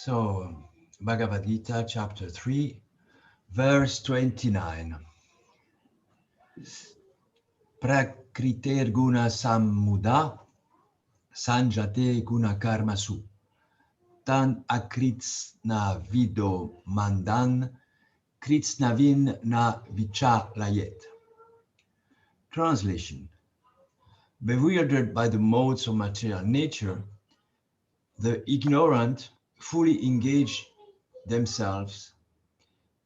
So, Bhagavad Gita, chapter 3, verse 29. Prakriter guna sammuda sanjate guna karmasu tan akritsna vido mandan kritsnavin na vichalayet. Translation. Bewildered by the modes of material nature, the ignorant fully engage themselves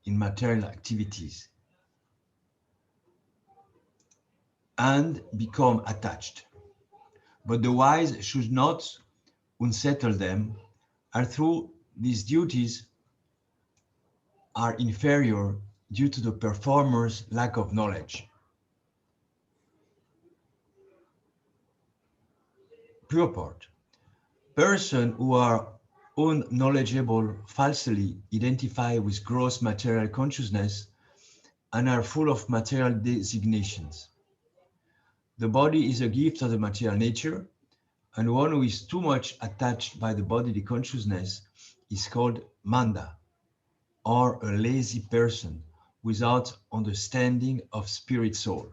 in material activities and become attached. But the wise should not unsettle them, and through these duties are inferior due to the performer's lack of knowledge. Purport. Persons who are unknowledgeable falsely identify with gross material consciousness and are full of material designations. The body is a gift of the material nature, and one who is too much attached by the bodily consciousness is called manda, or a lazy person without understanding of spirit soul.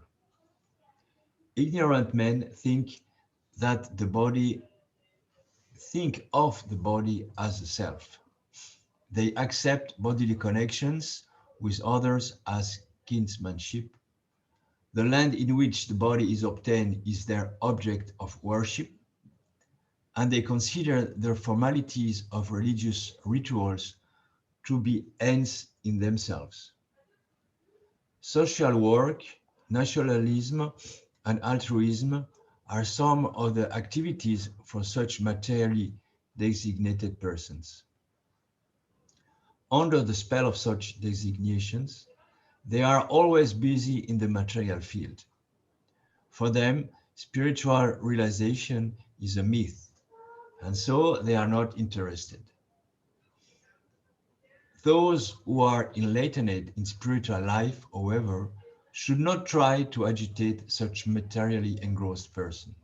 Ignorant men think of the body as a self. They accept bodily connections with others as kinsmanship. The land in which the body is obtained is their object of worship, and they consider the formalities of religious rituals to be ends in themselves. Social work, nationalism, and altruism are some of the activities for such materially designated persons. Under the spell of such designations, they are always busy in the material field. For them, spiritual realization is a myth, and so they are not interested. Those who are enlightened in spiritual life, however, should not try to agitate such materially engrossed person.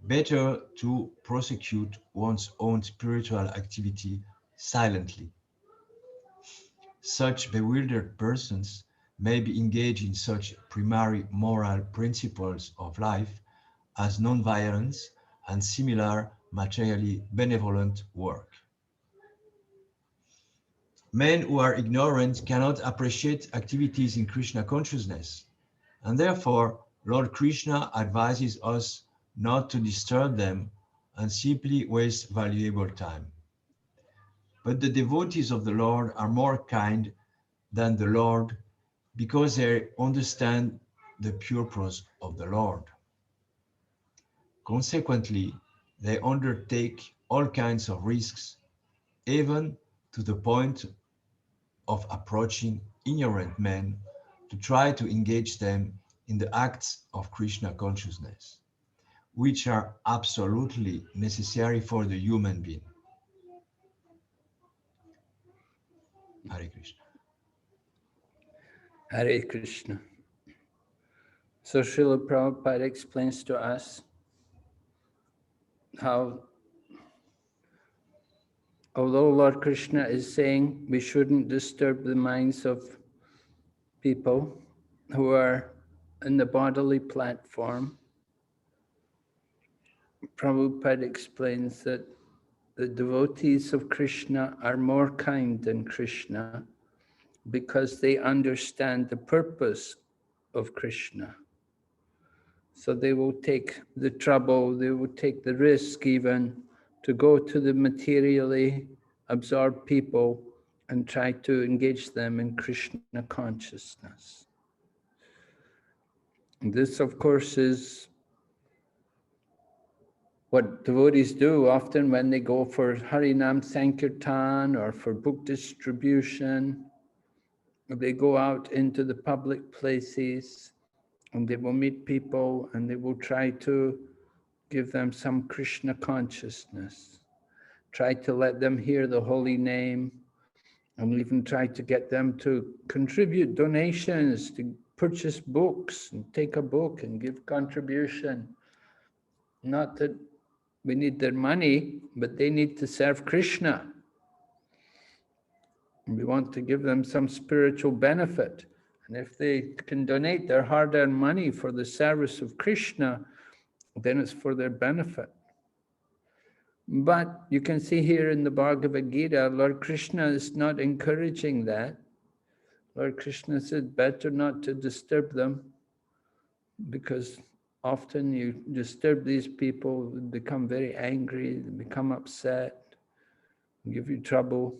Better to prosecute one's own spiritual activity silently. Such bewildered persons may be engaged in such primary moral principles of life as non-violence and similar materially benevolent work. Men who are ignorant cannot appreciate activities in Krishna consciousness, and therefore Lord Krishna advises us not to disturb them and simply waste valuable time. But the devotees of the Lord are more kind than the Lord because they understand the purpose of the Lord. Consequently, they undertake all kinds of risks, even to the point of approaching ignorant men to try to engage them in the acts of Krishna consciousness, which are absolutely necessary for the human being. Hare Krishna. Hare Krishna. So Srila Prabhupada explains to us how, although Lord Krishna is saying we shouldn't disturb the minds of people who are in the bodily platform, Prabhupada explains that the devotees of Krishna are more kind than Krishna because they understand the purpose of Krishna. So they will take the trouble, they will take the risk even to go to the materially absorbed people and try to engage them in Krishna consciousness. And this, of course, is what devotees do often when they go for Harinam Sankirtan or for book distribution. They go out into the public places and they will meet people and they will try to give them some Krishna consciousness. Try to let them hear the holy name and even try to get them to contribute donations, to purchase books and take a book and give contribution. Not that We need their money, but they need to serve Krishna. We want to give them some spiritual benefit. And if they can donate their hard-earned money for the service of Krishna, then it's for their benefit. But you can see here in the Bhagavad Gita, Lord Krishna is not encouraging that. Lord Krishna said, better not to disturb them, because often you disturb these people, they become very angry, they become upset, give you trouble.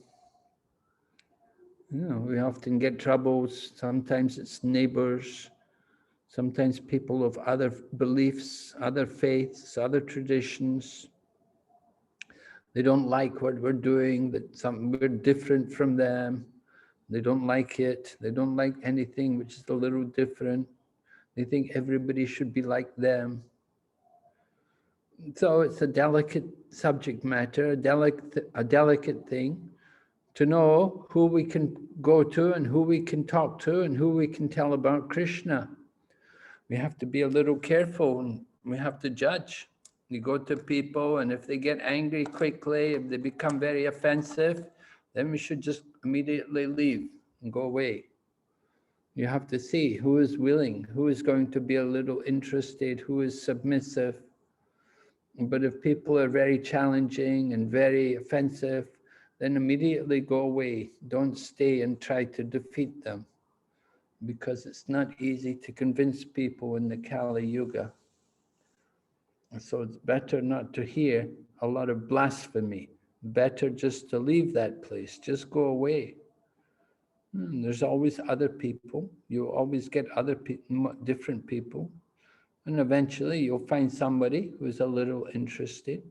You know, we often get troubles. Sometimes it's neighbors, sometimes people of other beliefs, other faiths, other traditions. They don't like what we're doing, that we're different from them. They don't like it. They don't like anything which is a little different. They think everybody should be like them. So it's a delicate subject matter, a delicate thing to know who we can go to and who we can talk to and who we can tell about Krishna. We have to be a little careful and we have to judge. You go to people, and if they get angry quickly, if they become very offensive, then we should just immediately leave and go away. You have to see who is willing, who is going to be a little interested, who is submissive. But if people are very challenging and very offensive, then immediately go away. Don't stay and try to defeat them, because it's not easy to convince people in the Kali Yuga. So it's better not to hear a lot of blasphemy. Better just to leave that place, just go away. There's always other people. You'll always get other different people. And eventually you'll find somebody who's a little interested.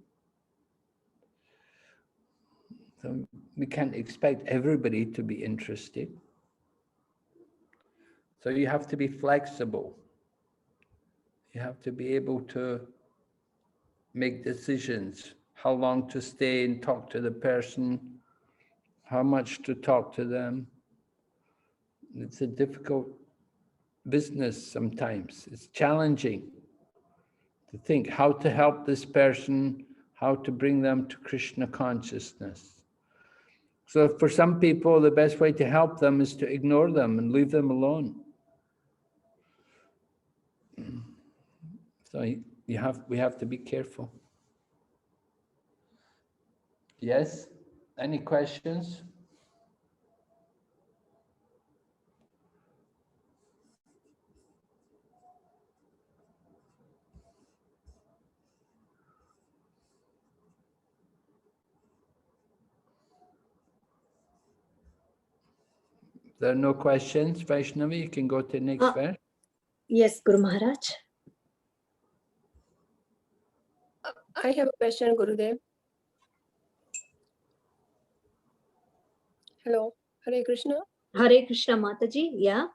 So we can't expect everybody to be interested. So you have to be flexible. You have to be able to make decisions, how long to stay and talk to the person, how much to talk to them. It's a difficult business sometimes. It's challenging to think how to help this person, how to bring them to Krishna consciousness. So for some people, the best way to help them is to ignore them and leave them alone. So we have to be careful. Yes? Any questions? If there are no questions, Vaishnavi, you can go to the next verse. Yes, Guru Maharaj. I have a question, Gurudev. Hello, Hare Krishna. Hare Krishna, Mataji. Yeah.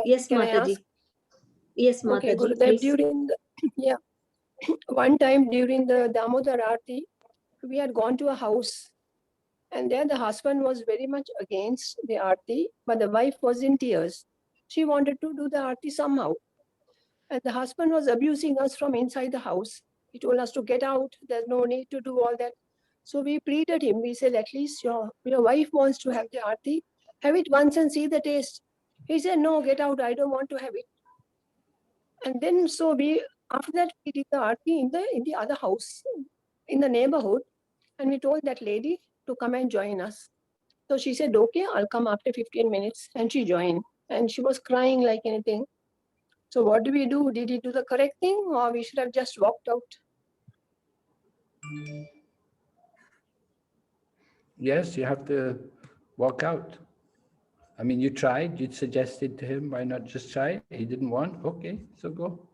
Yes, Can I Mataji. ask? Yes, Okay, Mataji. Gurudev, Please. one time during the Damodar Aarti, we had gone to a house, and there the husband was very much against the Aarti, but the wife was in tears. She wanted to do the Aarti somehow, and the husband was abusing us from inside the house. He told us to get out, there's no need to do all that. So we pleaded him, we said, at least your wife wants to have the Aarti, have it once and see the taste. He said, no, get out, I don't want to have it. And then after that, we did the Aarti in the other house, in the neighborhood, and we told that lady to come and join us. So she said, okay, I'll come after 15 minutes, and she joined. And she was crying like anything. So what do we do? Did he do the correct thing, or we should have just walked out? Yes, you have to walk out. I mean, you tried, you suggested to him, why not just try? He didn't want, okay, so go.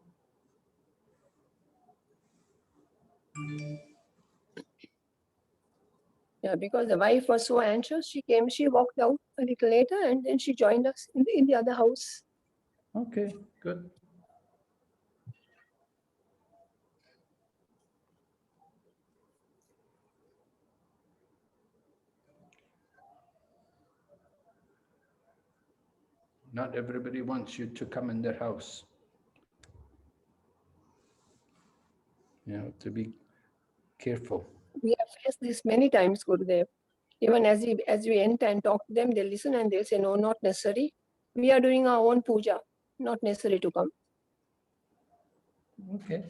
Yeah, because the wife was so anxious, she walked out a little later, and then she joined us in the other house. Okay, good. Not everybody wants you to come in their house. You have to be Careful. We have faced this many times, Gurudev. Even as we enter and talk to them, they listen and they'll say, no, not necessary. We are doing our own puja, not necessary to come. Okay.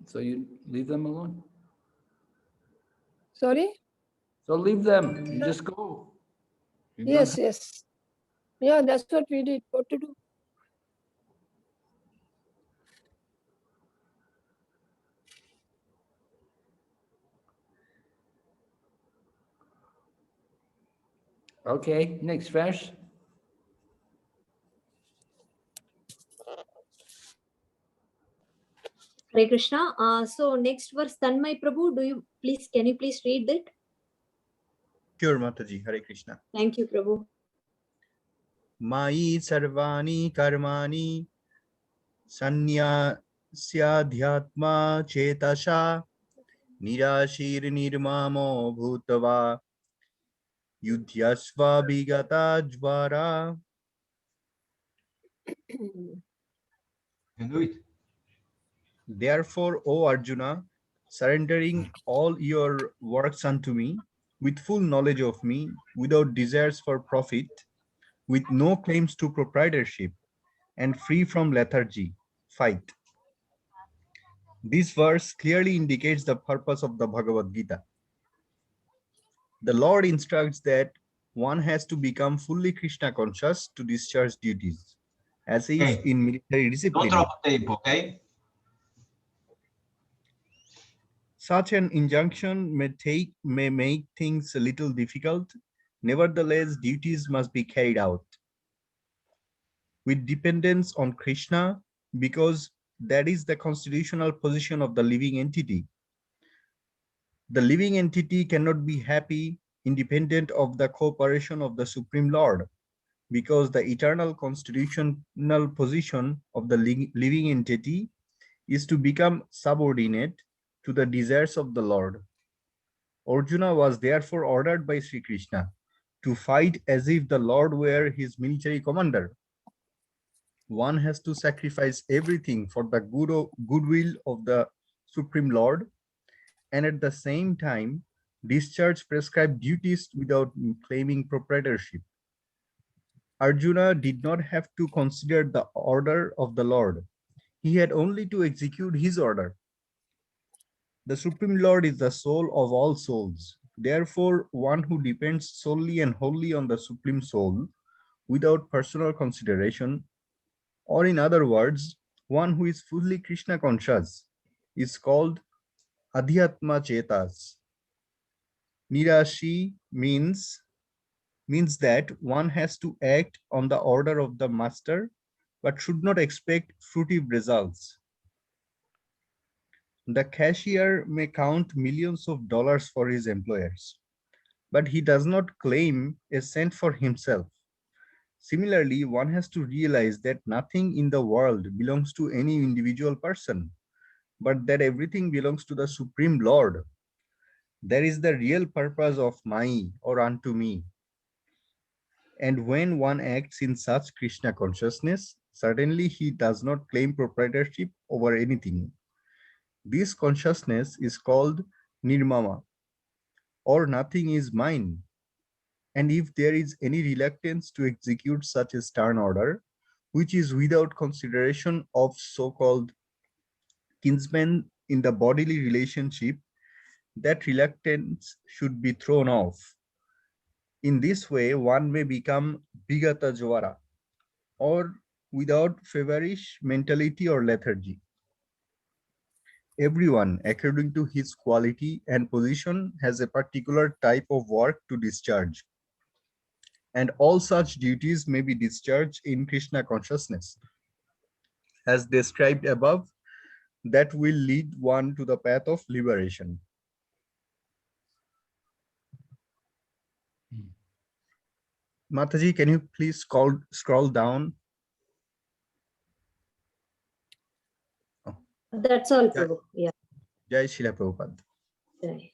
So you leave them alone? Sorry? So leave them. You just go. You don't Yes, yes. Yeah, that's what we did. What to do? Okay, next verse. Hare Krishna. So next verse, Tanmay Prabhu, can you please read that? Sure, Mataji. Hare Krishna. Thank you, Prabhu. Mai sarvani karmani sannyasyaadhyatma chetasha nirashir nirmamo bhutava yudhyasva bhigata jvara. Can do it. Therefore, O Arjuna, surrendering all your works unto me, with full knowledge of me, without desires for profit, with no claims to proprietorship, and free from lethargy, fight. This verse clearly indicates the purpose of the Bhagavad Gita. The Lord instructs that one has to become fully Krishna conscious to discharge duties, as if Okay. in military Don't discipline. drop the tape, okay? Such an injunction may make things a little difficult. Nevertheless, duties must be carried out with dependence on Krishna, because that is the constitutional position of the living entity. The living entity cannot be happy independent of the cooperation of the Supreme Lord, because the eternal constitutional position of the living entity is to become subordinate to the desires of the Lord. Arjuna was therefore ordered by Sri Krishna to fight as if the Lord were his military commander. One has to sacrifice everything for the goodwill of the Supreme Lord, and at the same time discharge prescribed duties without claiming proprietorship. Arjuna did not have to consider the order of the Lord. He had only to execute his order. The Supreme Lord is the soul of all souls. Therefore, one who depends solely and wholly on the Supreme Soul without personal consideration, or in other words, one who is fully Krishna conscious, is called Adhyatma Chetas. Nirashi means that one has to act on the order of the master, but should not expect fruitive results. The cashier may count millions of dollars for his employers, but he does not claim a cent for himself. Similarly, one has to realize that nothing in the world belongs to any individual person, but that everything belongs to the Supreme Lord. That is the real purpose of Mai, or unto me. And when one acts in such Krishna consciousness, certainly he does not claim proprietorship over anything. This consciousness is called nirmama, or nothing is mine. And if there is any reluctance to execute such a stern order, which is without consideration of so-called kinsmen in the bodily relationship, that reluctance should be thrown off. In this way, one may become bigata jvara, or without feverish mentality or lethargy. Everyone, according to his quality and position, has a particular type of work to discharge, and all such duties may be discharged in Krishna consciousness. As described above, that will lead one to the path of liberation. Mataji, can you please scroll down? That's all, Jai- Prabhu. Yeah. Jai Srila Prabhupada. Right.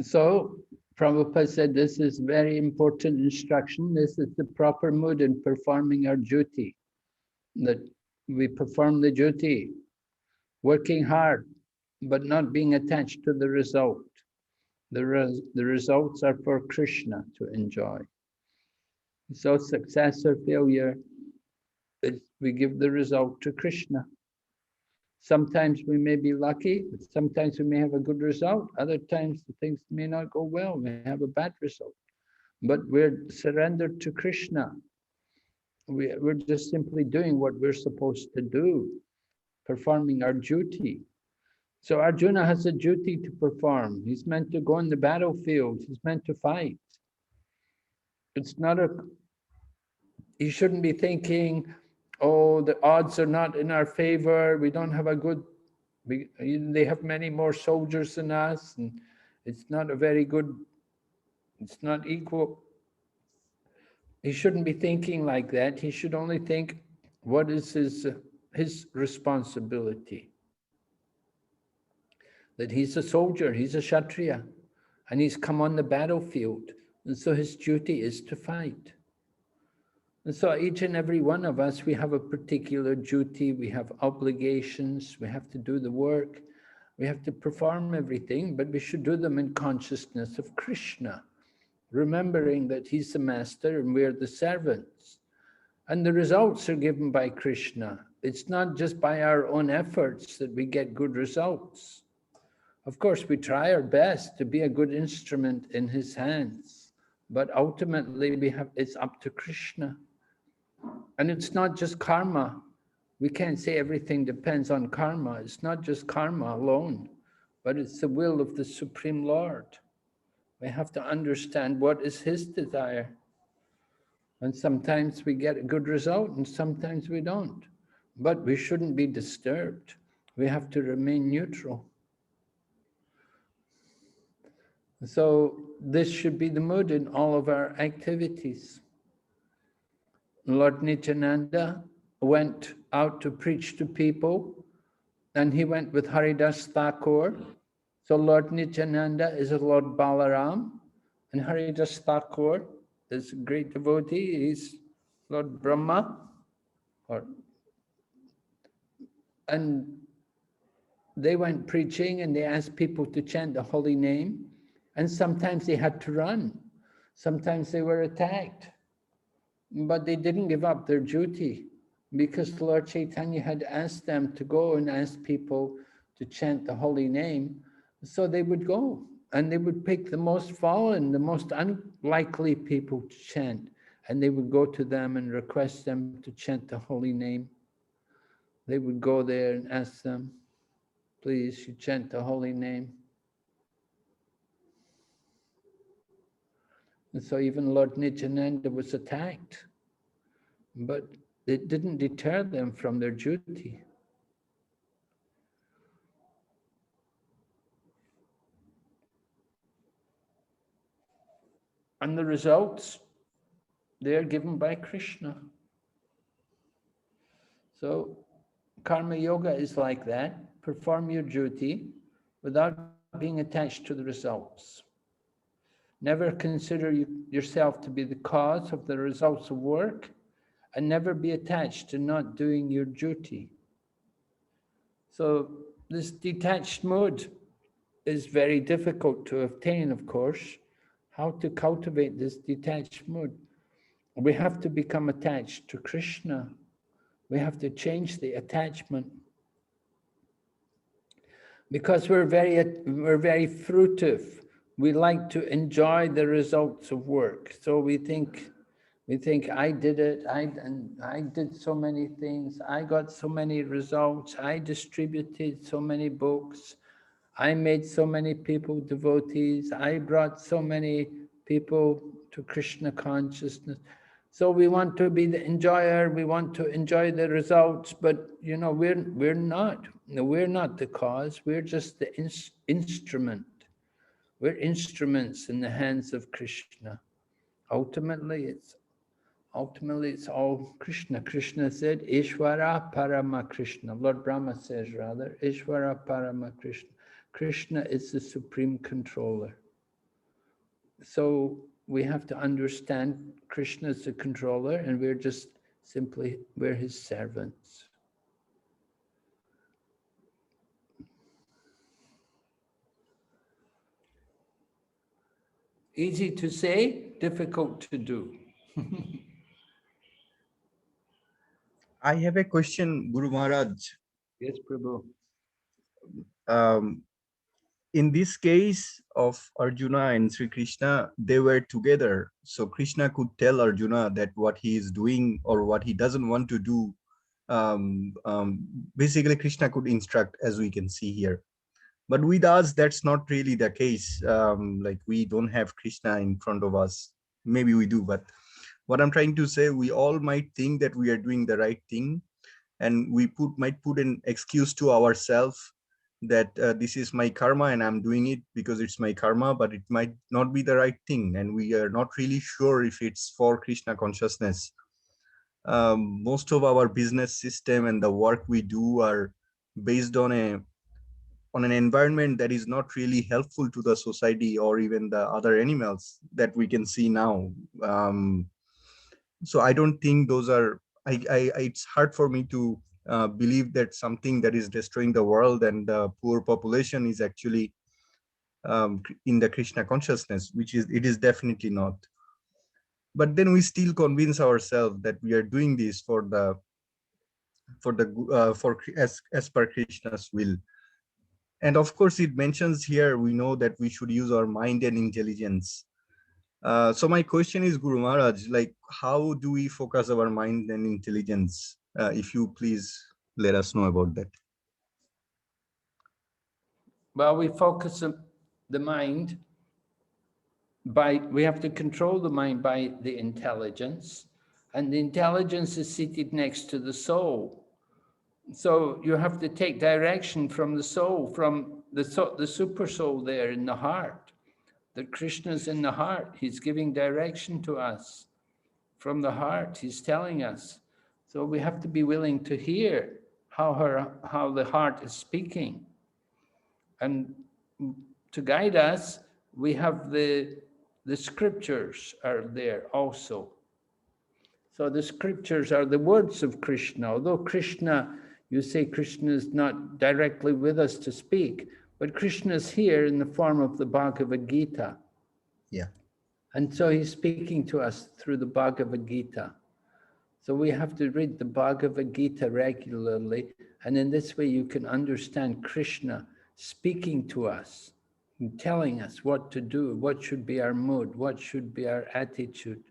So Prabhupada said this is very important instruction. This is the proper mood in performing our duty. That we perform the duty, working hard, but not being attached to the result. The results are for Krishna to enjoy. So success or failure, we give the result to Krishna. Sometimes we may be lucky, sometimes we may have a good result, other times the things may not go well, we have a bad result. But we're surrendered to Krishna. We're just simply doing what we're supposed to do, performing our duty. So Arjuna has a duty to perform. He's meant to go on the battlefield. He's meant to fight. It's not he shouldn't be thinking, oh, the odds are not in our favor. We don't have a good, they have many more soldiers than us. And it's not a very good, it's not equal. He shouldn't be thinking like that. He should only think, what is his responsibility? That he's a soldier, he's a Kshatriya, and he's come on the battlefield. And so his duty is to fight. And so each and every one of us, we have a particular duty, we have obligations, we have to do the work, we have to perform everything, but we should do them in consciousness of Krishna, remembering that he's the master and we're the servants. And the results are given by Krishna. It's not just by our own efforts that we get good results. Of course, we try our best to be a good instrument in his hands, but ultimately it's up to Krishna. And it's not just karma. We can't say everything depends on karma. It's not just karma alone, but it's the will of the Supreme Lord. We have to understand what is his desire. And sometimes we get a good result and sometimes we don't. But we shouldn't be disturbed. We have to remain neutral. So this should be the mood in all of our activities. Lord Nityananda went out to preach to people, and he went with Haridas Thakur. So Lord Nityananda is a Lord Balaram, and Haridas Thakur is a great devotee. He's Lord Brahma. And they went preaching and they asked people to chant the holy name. And sometimes they had to run. Sometimes they were attacked. But they didn't give up their duty because Lord Chaitanya had asked them to go and ask people to chant the holy name. So they would go and they would pick the most fallen, the most unlikely people to chant. And they would go to them and request them to chant the holy name. They would go there and ask them, please, you chant the holy name. And so even Lord Nityananda was attacked, but it didn't deter them from their duty. And the results, they are given by Krishna. So Karma Yoga is like that. Perform your duty without being attached to the results. Never consider yourself to be the cause of the results of work, and never be attached to not doing your duty. So this detached mode is very difficult to obtain, of course. How to cultivate this detached mode? We have to become attached to Krishna. We have to change the attachment. Because we're very fruitive. We like to enjoy the results of work. So we think I did it, I did so many things, I got so many results, I distributed so many books, I made so many people devotees, I brought so many people to Krishna consciousness. So we want to be the enjoyer, we want to enjoy the results, but you know, we're not the cause, we're just the instrument. We're instruments in the hands of Krishna. Ultimately, it's all Krishna. Krishna said, Ishvara Parama Krishna. Lord Brahma says rather, Ishvara Parama Krishna. Krishna is the supreme controller. So we have to understand Krishna is the controller and we're just simply, we're his servants. Easy to say, difficult to do. I have a question, Guru Maharaj. Yes, Prabhu. In this case of Arjuna and Sri Krishna, they were together. So Krishna could tell Arjuna that what he is doing or what he doesn't want to do. Basically, Krishna could instruct, as we can see here. But with us, that's not really the case. Like we don't have Krishna in front of us. Maybe we do, but what I'm trying to say, we all might think that we are doing the right thing, and we might put an excuse to ourselves that this is my karma and I'm doing it because it's my karma, but it might not be the right thing, and we are not really sure if it's for Krishna consciousness. Most of our business system and the work we do are based on an environment that is not really helpful to the society or even the other animals that we can see now. So I don't think those are, it's hard for me to believe that something that is destroying the world and the poor population is actually in the Krishna consciousness, it is definitely not. But then we still convince ourselves that we are doing this as per Krishna's will. And of course, it mentions here, we know that we should use our mind and intelligence. So my question is, Guru Maharaj, like, how do we focus our mind and intelligence? If you please let us know about that. Well, we focus the mind we have to control the mind by the intelligence, and the intelligence is seated next to the soul. So you have to take direction from the soul, from the super soul there in the heart. That Krishna's in the heart. He's giving direction to us from the heart. He's telling us. So we have to be willing to hear how the heart is speaking. And to guide us, we have the scriptures are there also. So the scriptures are the words of Krishna. Although Krishna, you say Krishna is not directly with us to speak, but Krishna is here in the form of the Bhagavad Gita. Yeah. And so he's speaking to us through the Bhagavad Gita. So we have to read the Bhagavad Gita regularly, and in this way you can understand Krishna speaking to us and telling us what to do, what should be our mood, what should be our attitude.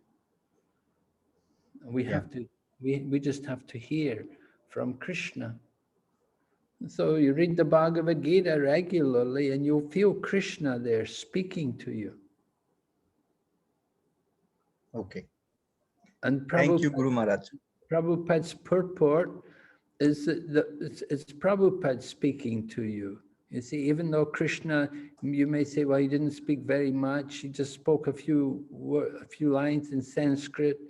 We have to, we just have to hear from Krishna. So you read the Bhagavad Gita regularly and you'll feel Krishna there speaking to you. Okay. And Thank you, Guru Maharaj. Prabhupada's purport is it's Prabhupada speaking to you. You see, even though Krishna, you may say, well, he didn't speak very much. He just spoke a few lines in Sanskrit.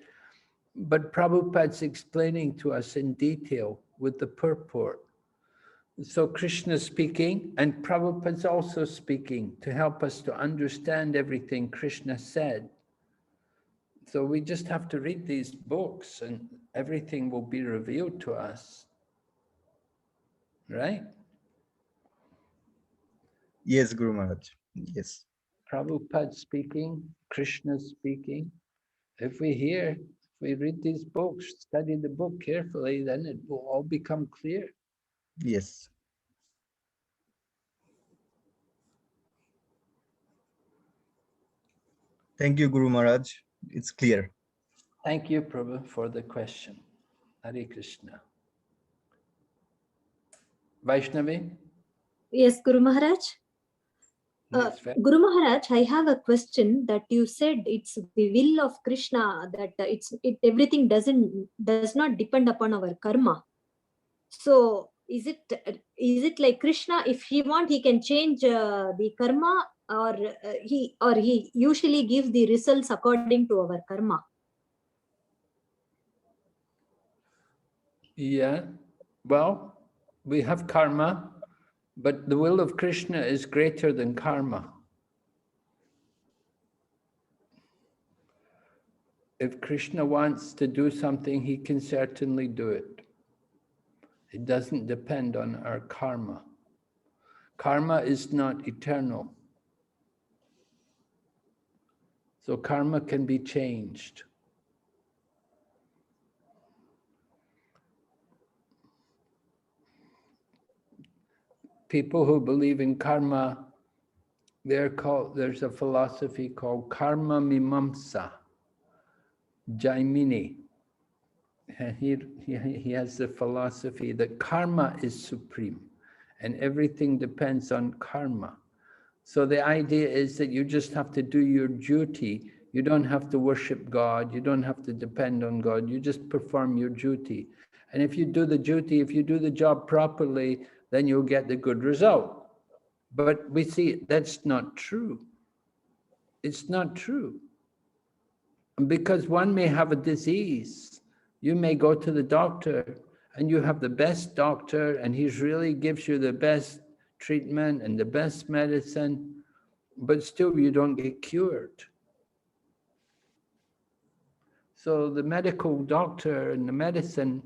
But Prabhupada's explaining to us in detail with the purport. So Krishna's speaking, and Prabhupada's also speaking to help us to understand everything Krishna said. So we just have to read these books and everything will be revealed to us. Right? Yes, Guru Maharaj. Yes. Prabhupada speaking, Krishna speaking. If we read these books, study the book carefully, then it will all become clear. Yes. Thank you, Guru Maharaj. It's clear. Thank you, Prabhu, for the question. Hare Krishna. Vaishnavi? Yes, Guru Maharaj. Yes, Guru Maharaj, I have a question that you said it's the will of Krishna that everything does not depend upon our karma. So is it like Krishna, if he want, he can change the karma, or he usually gives the results according to our karma? Yeah, well, we have karma, but the will of Krishna is greater than karma. If Krishna wants to do something, he can certainly do it. It doesn't depend on our karma. Karma is not eternal. So karma can be changed. People who believe in karma, there's a philosophy called Karma Mimamsa, Jaimini. And he has the philosophy that karma is supreme and everything depends on karma. So the idea is that you just have to do your duty. You don't have to worship God. You don't have to depend on God. You just perform your duty. And if you do the duty, if you do the job properly, then you'll get the good result. But we see that's not true. It's not true. Because one may have a disease. You may go to the doctor and you have the best doctor and he really gives you the best treatment and the best medicine, but still you don't get cured. So the medical doctor and the medicine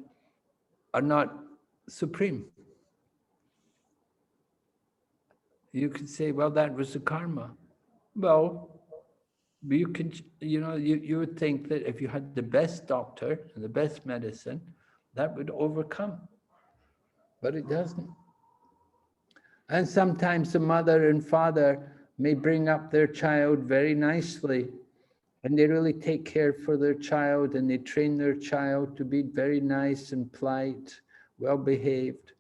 are not supreme. You could say, well, that was the karma. Well, you could, you would think that if you had the best doctor and the best medicine, that would overcome, but it doesn't. And sometimes the mother and father may bring up their child very nicely, and they really take care for their child, and they train their child to be very nice and polite, well-behaved.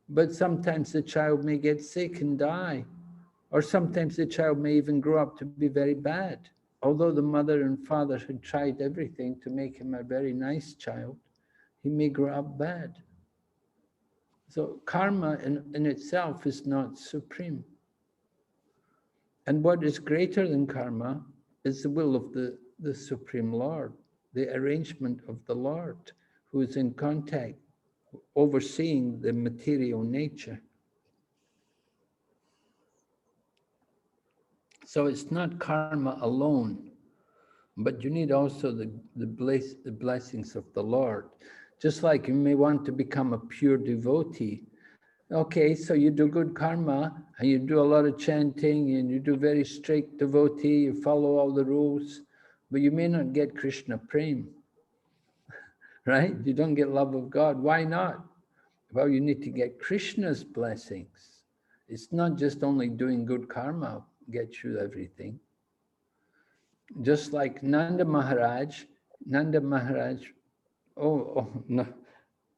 But sometimes the child may get sick and die, or sometimes the child may even grow up to be very bad. Although the mother and father had tried everything to make him a very nice child, he may grow up bad. So karma in itself is not supreme. And what is greater than karma is the will of the Supreme Lord, the arrangement of the Lord, who is in contact, overseeing the material nature. So it's not karma alone, but you need also the blessings of the Lord. Just like you may want to become a pure devotee. Okay, so you do good karma and you do a lot of chanting and you do very strict devotee, you follow all the rules, but you may not get Krishna prem, right? You don't get love of God. Why not? Well, you need to get Krishna's blessings. It's not just only doing good karma gets you everything. Just like Nanda Maharaj, no,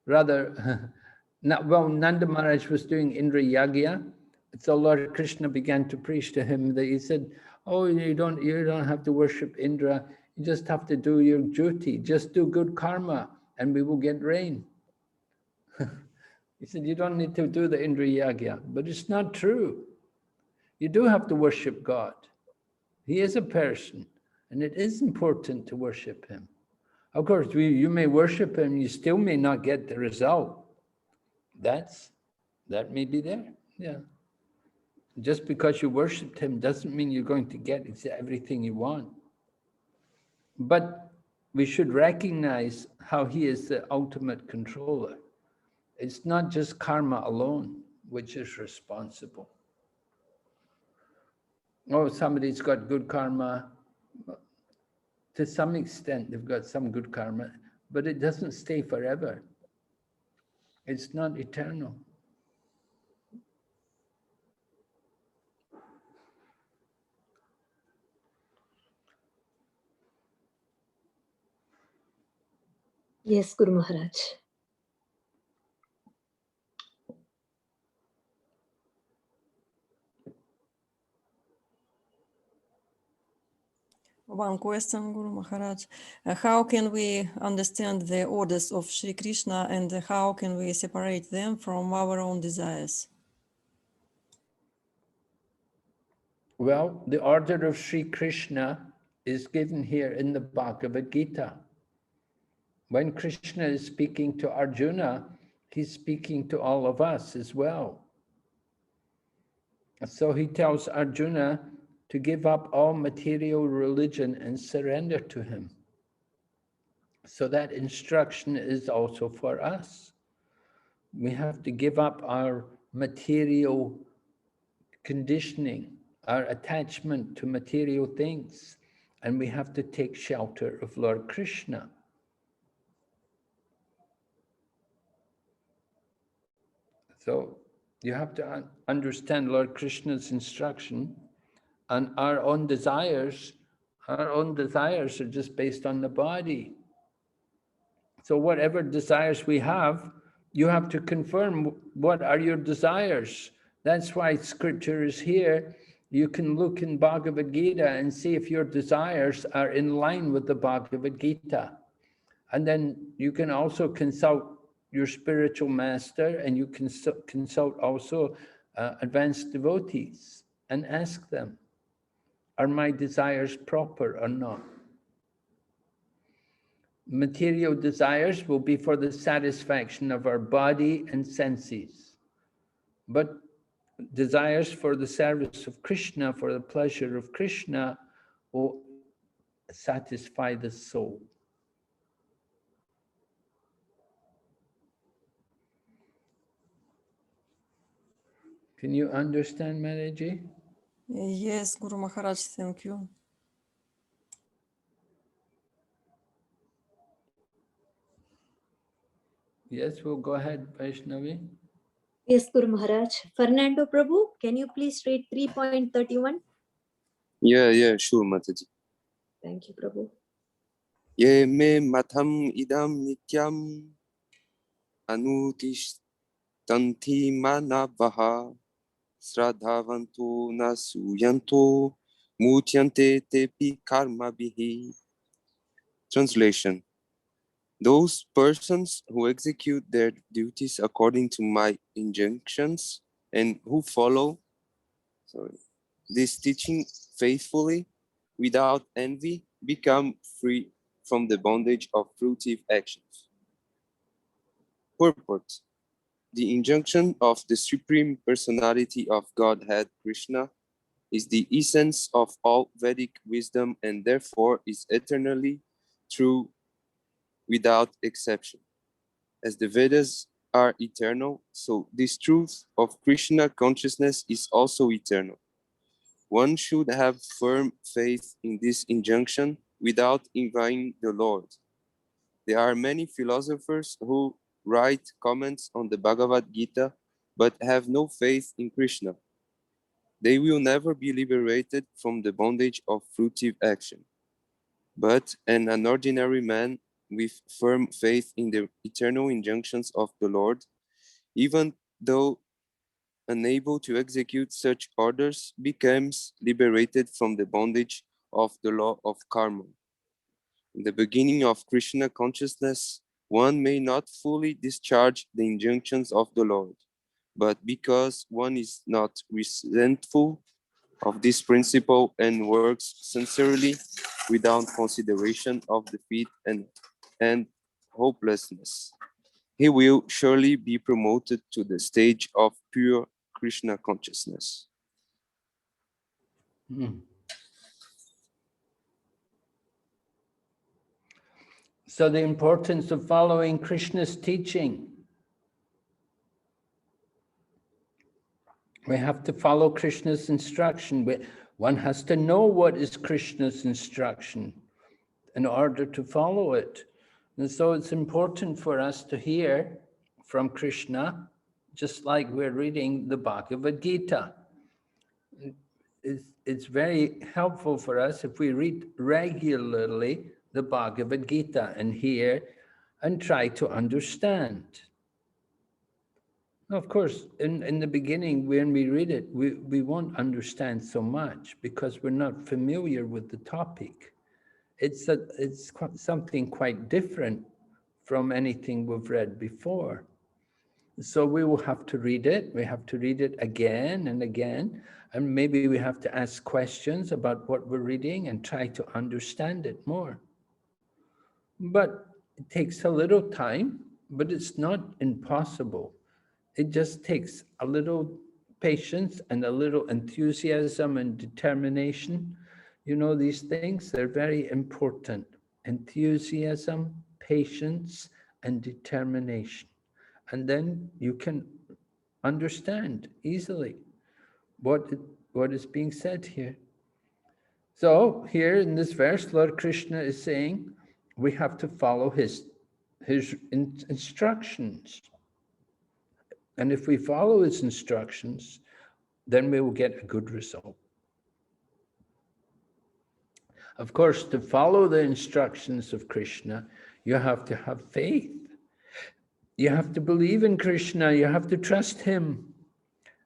rather, Nanda Maharaj was doing Indra Yagya. So Lord Krishna began to preach to him that he said, oh, you don't have to worship Indra. You just have to do your duty. Just do good karma and we will get rain. He said, you don't need to do the Indra Yagya, but it's not true. You do have to worship God. He is a person, and it is important to worship him. Of course, you may worship him, you still may not get the result. That may be there, yeah. Just because you worshipped him doesn't mean you're going to get everything you want. But we should recognize how he is the ultimate controller. It's not just karma alone which is responsible. Oh, somebody's got good karma. To some extent, they've got some good karma, but it doesn't stay forever. It's not eternal. Yes, Guru Maharaj. One question, Guru Maharaj. How can we understand the orders of Sri Krishna and how can we separate them from our own desires? Well, the order of Sri Krishna is given here in the Bhagavad Gita. When Krishna is speaking to Arjuna, he's speaking to all of us as well. So he tells Arjuna to give up all material religion and surrender to him. So that instruction is also for us. We have to give up our material conditioning, our attachment to material things, and we have to take shelter of Lord Krishna. So you have to understand Lord Krishna's instruction, and our own desires are just based on the body. So whatever desires we have, you have to confirm what are your desires. That's why scripture is here. You can look in Bhagavad Gita and see if your desires are in line with the Bhagavad Gita. And then you can also consult your spiritual master, and you can consult also advanced devotees and ask them, are my desires proper or not? Material desires will be for the satisfaction of our body and senses. But desires for the service of Krishna, for the pleasure of Krishna, will satisfy the soul. Can you understand, Maraji? Yes, Guru Maharaj, thank you. Yes, we'll go ahead, Vaishnavi. Yes, Guru Maharaj. Fernando Prabhu, can you please read 3.31? Yeah, sure, Mataji. Thank you, Prabhu. Ye me matham idam nityam anutishtanti manavaha sradhavanto nasuyanto mutyante tepi karma bihi. Translation: those persons who execute their duties according to my injunctions and who follow this teaching faithfully without envy become free from the bondage of fruitive actions. Purport: the injunction of the Supreme Personality of Godhead Krishna is the essence of all Vedic wisdom and therefore is eternally true without exception. As the Vedas are eternal, so this truth of Krishna consciousness is also eternal. One should have firm faith in this injunction without envying the Lord. There are many philosophers who write comments on the Bhagavad Gita but have no faith in Krishna. They will never be liberated from the bondage of fruitive action. But an ordinary man with firm faith in the eternal injunctions of the Lord, even though unable to execute such orders, becomes liberated from the bondage of the law of karma. In the beginning of Krishna consciousness, one may not fully discharge the injunctions of the Lord, but because one is not resentful of this principle and works sincerely without consideration of defeat and hopelessness, he will surely be promoted to the stage of pure Krishna consciousness. So the importance of following Krishna's teaching. We have to follow Krishna's instruction. One has to know what is Krishna's instruction in order to follow it. And so it's important for us to hear from Krishna, just like we're reading the Bhagavad Gita. It's very helpful for us if we read regularly the Bhagavad Gita and hear and try to understand. Of course, in the beginning, when we read it, we won't understand so much because we're not familiar with the topic. It's something quite different from anything we've read before. So we will have to read it. We have to read it again and again. And maybe we have to ask questions about what we're reading and try to understand it more. But it takes a little time, but it's not impossible. It just takes a little patience and a little enthusiasm and determination. You know, these things, they're very important. Enthusiasm, patience, and determination. And then you can understand easily what is being said here. So here in this verse, Lord Krishna is saying we have to follow his instructions. And if we follow his instructions, then we will get a good result. Of course, to follow the instructions of Krishna, you have to have faith. You have to believe in Krishna. You have to trust him.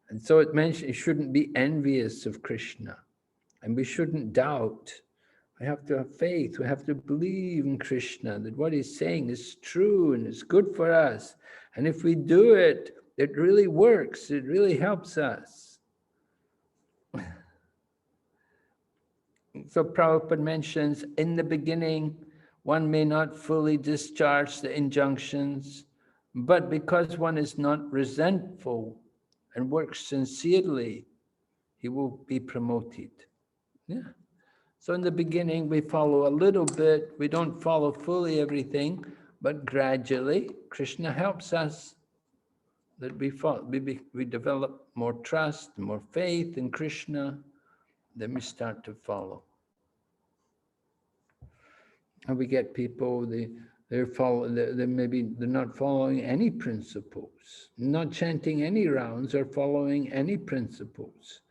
And so it mentions you shouldn't be envious of Krishna. And we shouldn't doubt. We have to have faith. We have to believe in Krishna, that what he's saying is true and it's good for us. And if we do it, it really works. It really helps us. So Prabhupada mentions, in the beginning, one may not fully discharge the injunctions, but because one is not resentful and works sincerely, he will be promoted. Yeah. So in the beginning, we follow a little bit. We don't follow fully everything, but gradually, Krishna helps us that we develop more trust, more faith in Krishna. Then we start to follow. And we get people, they're not following any principles, not chanting any rounds or following any principles.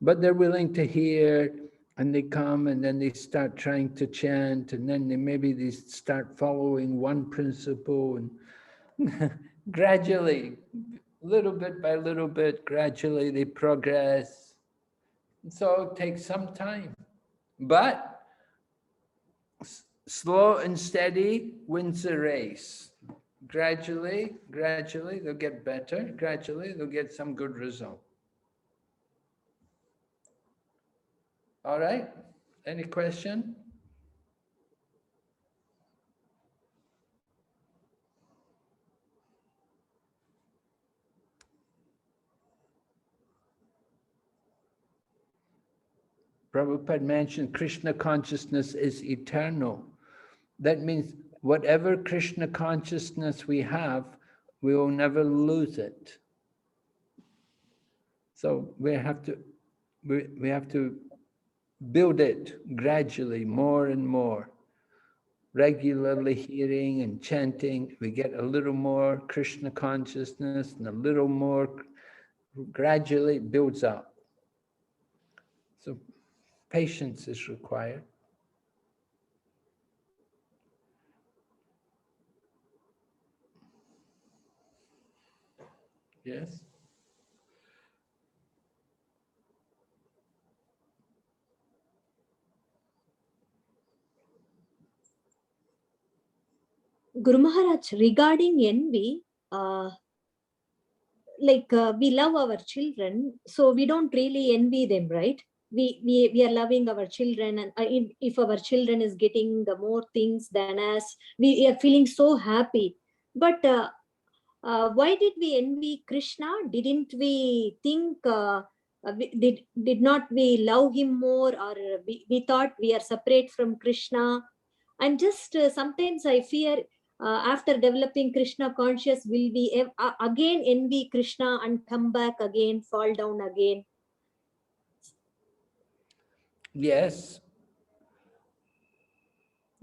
But they're willing to hear, and they come and then they start trying to chant, and then they start following one principle, and gradually, little bit by little bit, gradually they progress. And so it takes some time. But slow and steady wins the race. Gradually, they'll get better. Gradually, they'll get some good result. All right, any question? Prabhupada mentioned Krishna consciousness is eternal. That means whatever Krishna consciousness we have, we will never lose it. So we have to build it gradually, more and more. Regularly hearing and chanting, we get a little more Krishna consciousness, and a little more, gradually it builds up. So patience is required. Yes? Guru Maharaj, regarding envy, we love our children, so we don't really envy them, right? We are loving our children, and if our children is getting the more things than us, we are feeling so happy. But why did we envy Krishna? Didn't we think, did not we love him more, or we thought we are separate from Krishna? And just sometimes I fear, after developing Krishna conscious, will we again envy Krishna and come back again, fall down again? Yes.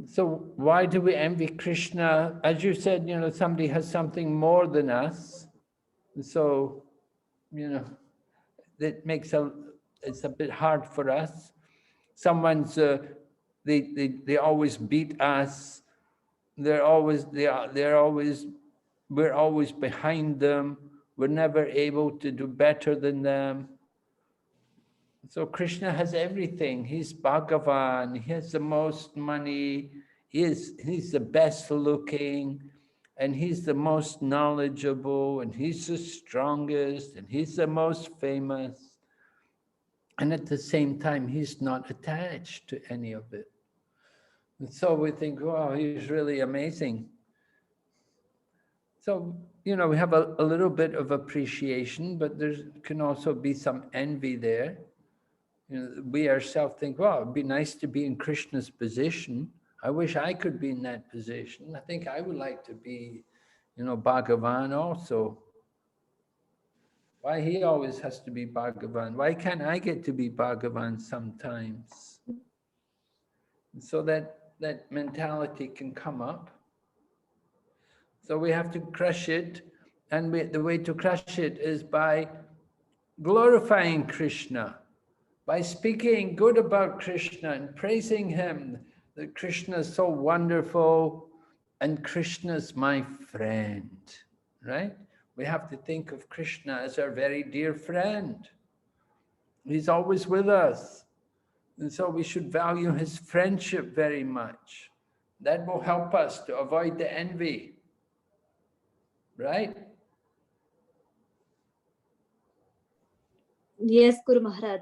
So why do we envy Krishna? As you said, somebody has something more than us. So, that makes it's a bit hard for us. Someone's, they always beat us. We're always behind them. We're never able to do better than them. So Krishna has everything. He's Bhagavan. He has the most money. He's the best looking, and he's the most knowledgeable, and he's the strongest, and he's the most famous. And at the same time, he's not attached to any of it. And so we think, wow, he's really amazing. So, we have a little bit of appreciation, but there can also be some envy there. We ourselves think, well, it'd be nice to be in Krishna's position. I wish I could be in that position. I think I would like to be, Bhagavan also. Why he always has to be Bhagavan? Why can't I get to be Bhagavan sometimes? So that mentality can come up. So we have to crush it. And the way to crush it is by glorifying Krishna, by speaking good about Krishna and praising him, that Krishna is so wonderful and Krishna's my friend, right? We have to think of Krishna as our very dear friend. He's always with us. And so we should value his friendship very much. That will help us to avoid the envy, right? Yes, Guru Maharaj.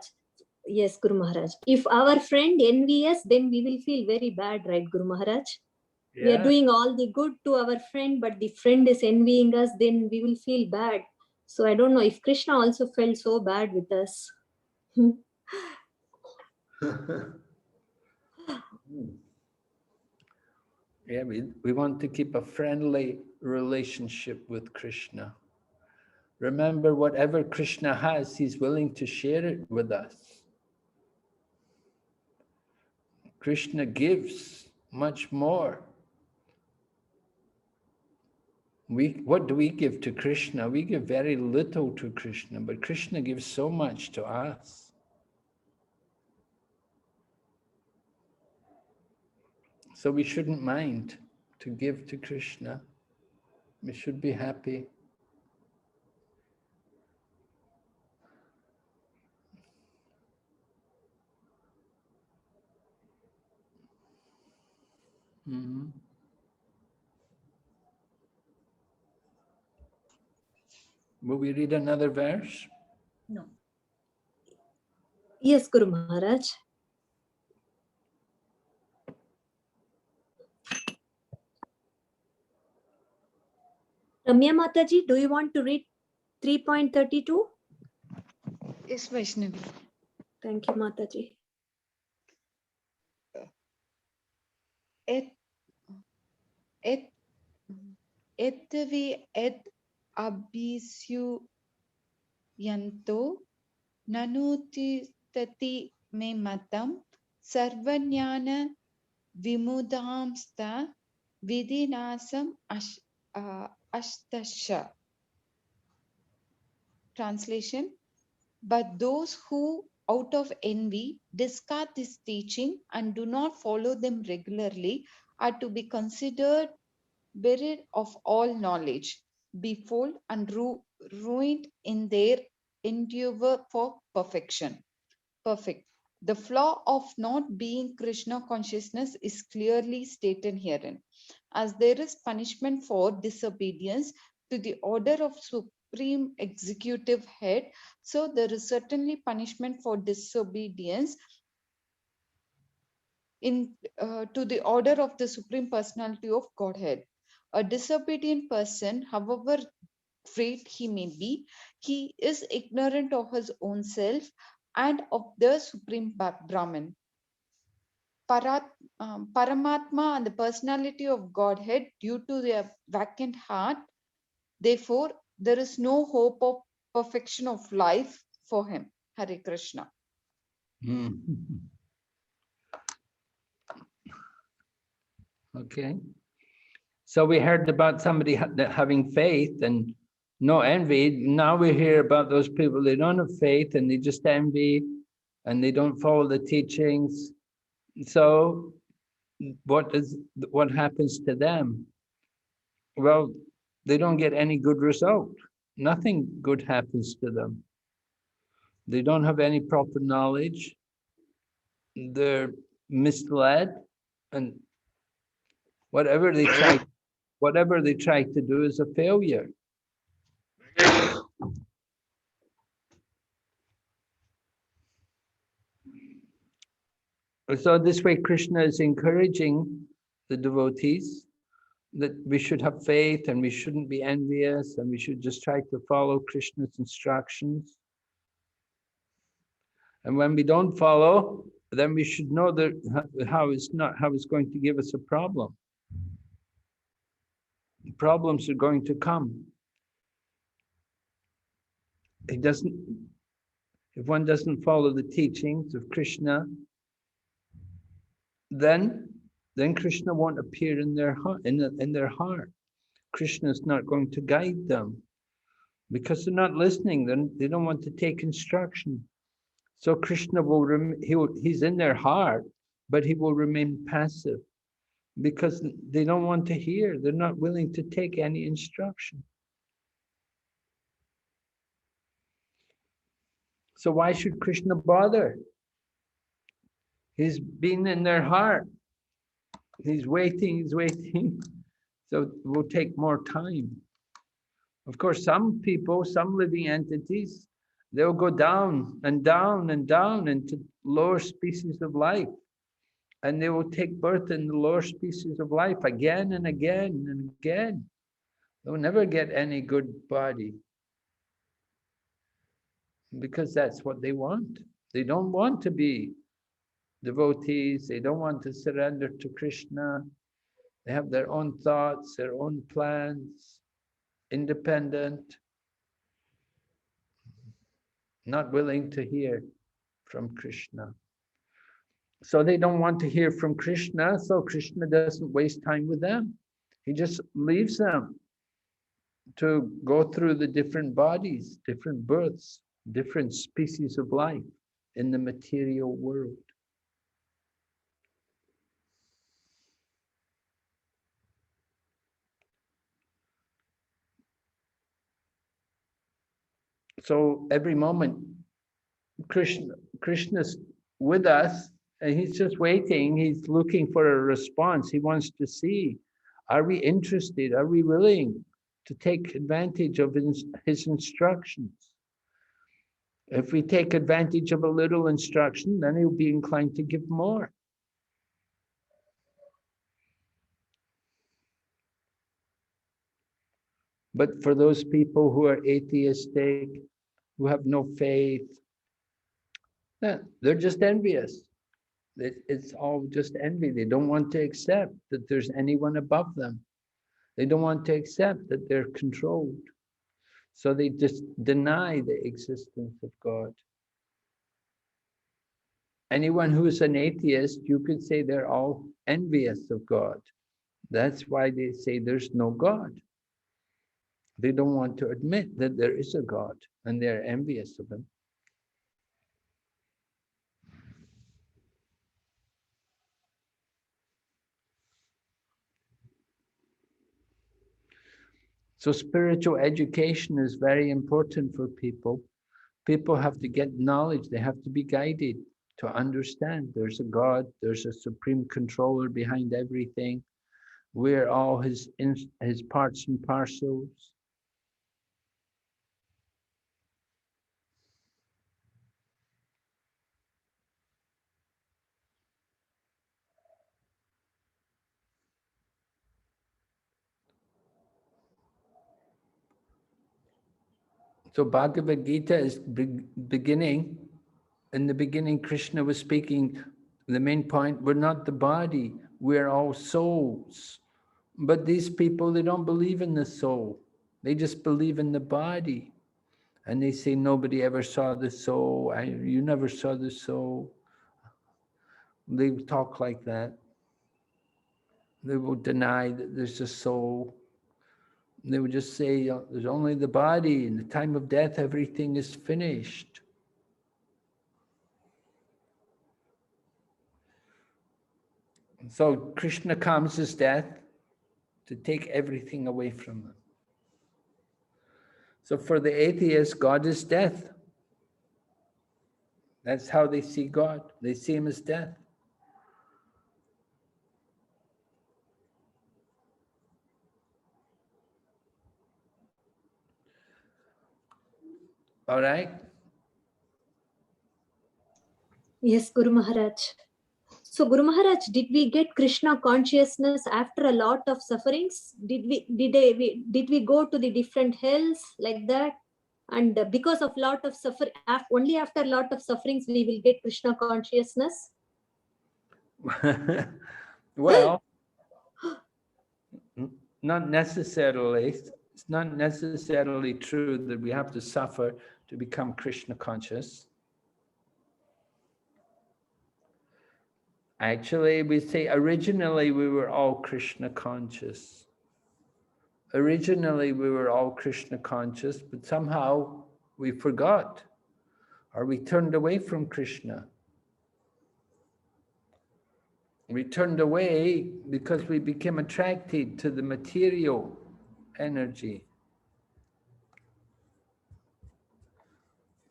Yes, Guru Maharaj. If our friend envy us, then we will feel very bad, right, Guru Maharaj? Yeah. We are doing all the good to our friend, but the friend is envying us, then we will feel bad. So I don't know if Krishna also felt so bad with us. Yeah, we want to keep a friendly relationship with Krishna. Remember, whatever Krishna has, he's willing to share it with us. Krishna gives much more. What do we give to Krishna? We give very little to Krishna, but Krishna gives so much to us. So we shouldn't mind to give to Krishna. We should be happy. Mm-hmm. Will we read another verse? No. Yes, Guru Maharaj. Ramya Mataji, do you want to read 3.32? Yes, Vaishnavi. Thank you, Mataji. Et vi et abhisyu yanto nanuti tati me matam sarvanyana vimudamsta vidinasam ashtasha. Translation: but those who out of envy discard this teaching and do not follow them regularly are to be considered bereft of all knowledge, befooled and ruined in their endeavor for perfection. Perfect. The flaw of not being Krishna consciousness is clearly stated herein. As there is punishment for disobedience to the order of Supreme Executive Head, so there is certainly punishment for disobedience to the order of the Supreme Personality of Godhead. A disobedient person, however great he may be, he is ignorant of his own self and of the Supreme Brahman. Paramatma and the personality of Godhead, due to their vacant heart, therefore, there is no hope of perfection of life for him. Hare Krishna. Okay. So we heard about somebody having faith and no envy. Now we hear about those people, they don't have faith and they just envy and they don't follow the teachings. So what happens to them? Well, they don't get any good result. Nothing good happens to them. They don't have any proper knowledge. They're misled, and whatever they try to do is a failure. So this way, Krishna is encouraging the devotees that we should have faith and we shouldn't be envious and we should just try to follow Krishna's instructions. And when we don't follow, then we should know that how it's going to give us a problem. Problems are going to come. If one doesn't follow the teachings of Krishna, then Krishna won't appear in their heart. In their heart, Krishna is not going to guide them because they're not listening. Then they don't want to take instruction. So Krishna he's in their heart, but he will remain passive because they don't want to hear. They're not willing to take any instruction. So why should Krishna bother? He's been in their heart. He's waiting. So it will take more time. Of course, some people, some living entities, they'll go down and down and down into lower species of life. And they will take birth in the lower species of life again and again and again. They'll never get any good body. Because that's what they want. They don't want to be devotees. They don't want to surrender to Krishna. They have their own thoughts, their own plans, independent, not willing to hear from Krishna. So they don't want to hear from Krishna, so Krishna doesn't waste time with them. He just leaves them to go through the different bodies, different births, different species of life in the material world. So every moment, Krishna's with us, and he's just waiting. He's looking for a response. He wants to see, are we interested? Are we willing to take advantage of his instructions? If we take advantage of a little instruction, then he'll be inclined to give more. But for those people who are atheistic, who have no faith, they're just envious. It's all just envy. They don't want to accept that there's anyone above them. They don't want to accept that they're controlled. So they just deny the existence of God. Anyone who is an atheist, you could say they're all envious of God. That's why they say there's no God. They don't want to admit that there is a God, and they're envious of him. So spiritual education is very important for people. People have to get knowledge. They have to be guided to understand there's a God, there's a supreme controller behind everything. We're all his parts and parcels. So Bhagavad Gita is beginning. In the beginning, Krishna was speaking, the main point, we're not the body, we're all souls. But these people, they don't believe in the soul. They just believe in the body. And they say, nobody ever saw the soul. You never saw the soul. They talk like that. They will deny that there's a soul. They would just say, there's only the body. In the time of death, everything is finished. So Krishna comes as death to take everything away from them. So for the atheists, God is death. That's how they see God. They see him as death. All right? Yes, Guru Maharaj. So Guru Maharaj, did we get Krishna consciousness after a lot of sufferings? Did we go to the different hells like that? And because of lot of suffering, only after a lot of sufferings we will get Krishna consciousness? Well, not necessarily. It's not necessarily true that we have to suffer to become Krishna conscious. Actually, we say originally we were all Krishna conscious. Originally we were all Krishna conscious, but somehow we forgot or we turned away from Krishna. We turned away because we became attracted to the material energy.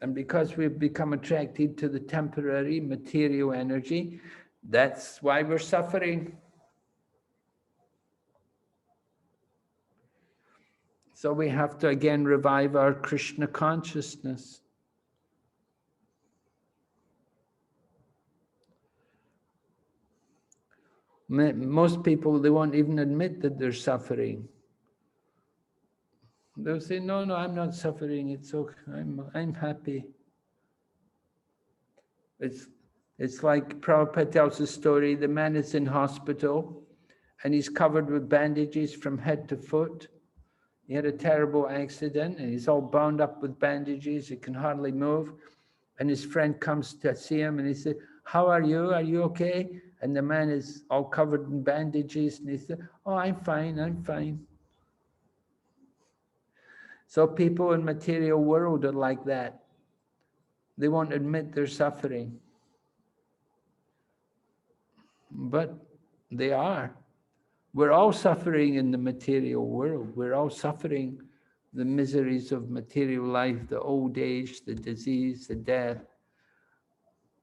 And because we've become attracted to the temporary material energy, that's why we're suffering. So we have to again revive our Krishna consciousness. Most people, they won't even admit that they're suffering. They'll say, no, I'm not suffering. It's okay. I'm happy. It's like Prabhupada tells the story. The man is in hospital and he's covered with bandages from head to foot. He had a terrible accident and he's all bound up with bandages. He can hardly move. And his friend comes to see him and he said, how are you? Are you okay? And the man is all covered in bandages. And he said, oh, I'm fine, I'm fine. So people in material world are like that. They won't admit they're suffering. But they are. We're all suffering in the material world. We're all suffering the miseries of material life, the old age, the disease, the death.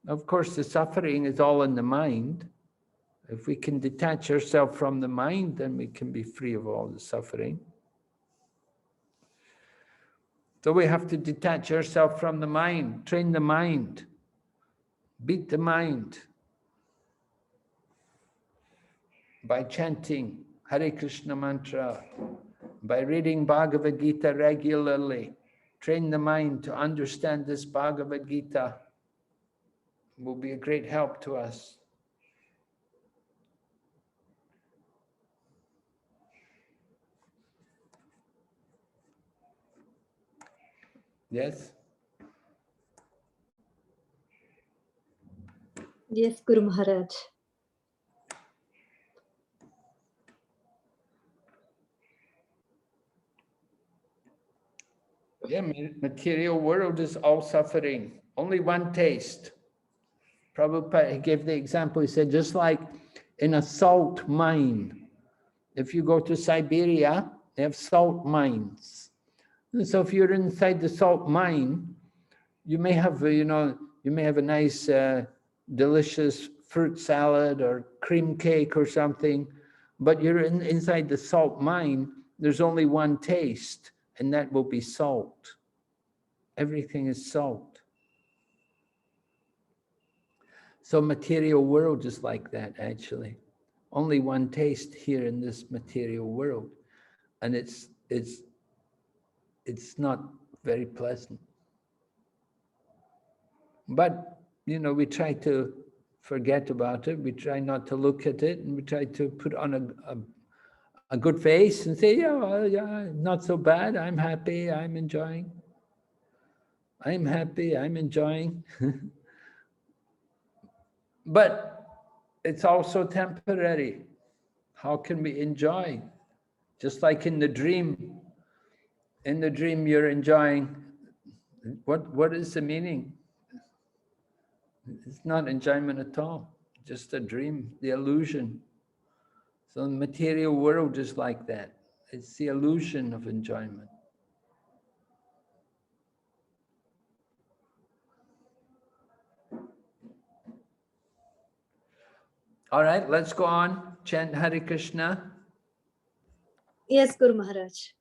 Of course, the suffering is all in the mind. If we can detach ourselves from the mind, then we can be free of all the suffering. So we have to detach ourselves from the mind, train the mind, beat the mind by chanting Hare Krishna mantra, by reading Bhagavad Gita regularly. Train the mind to understand this Bhagavad Gita. It will be a great help to us. Yes? Yes, Guru Maharaj. Yeah, material world is all suffering. Only one taste. Prabhupada gave the example, he said, just like in a salt mine, if you go to Siberia, they have salt mines. And so if you're inside the salt mine, you may have, you may have a nice, delicious fruit salad or cream cake or something, but you're inside the salt mine, there's only one taste, and that will be salt. Everything is salt. So material world is like that, actually. Only one taste here in this material world. And it's not very pleasant. But, we try to forget about it. We try not to look at it, and we try to put on a good face and say, yeah, not so bad. I'm happy. I'm enjoying. I'm happy. I'm enjoying. But it's also temporary. How can we enjoy? Just like in the dream. In the dream, you're enjoying. What is the meaning? It's not enjoyment at all. Just a dream, the illusion. So the material world is like that. It's the illusion of enjoyment. All right, let's go on. Chant Hare Krishna. Yes, Guru Maharaj.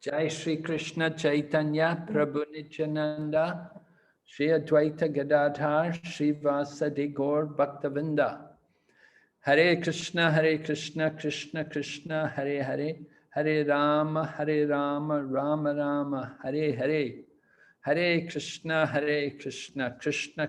Jai Shri Krishna Chaitanya Prabhu Nityananda Shri Advaita Gadadhar Shri Vasadi Gaur Bhaktavinda Hare Krishna Krishna Krishna Hare Hare Hare Rama, Rama Rama, Hare Hare, Hare Krishna, Krishna Krishna.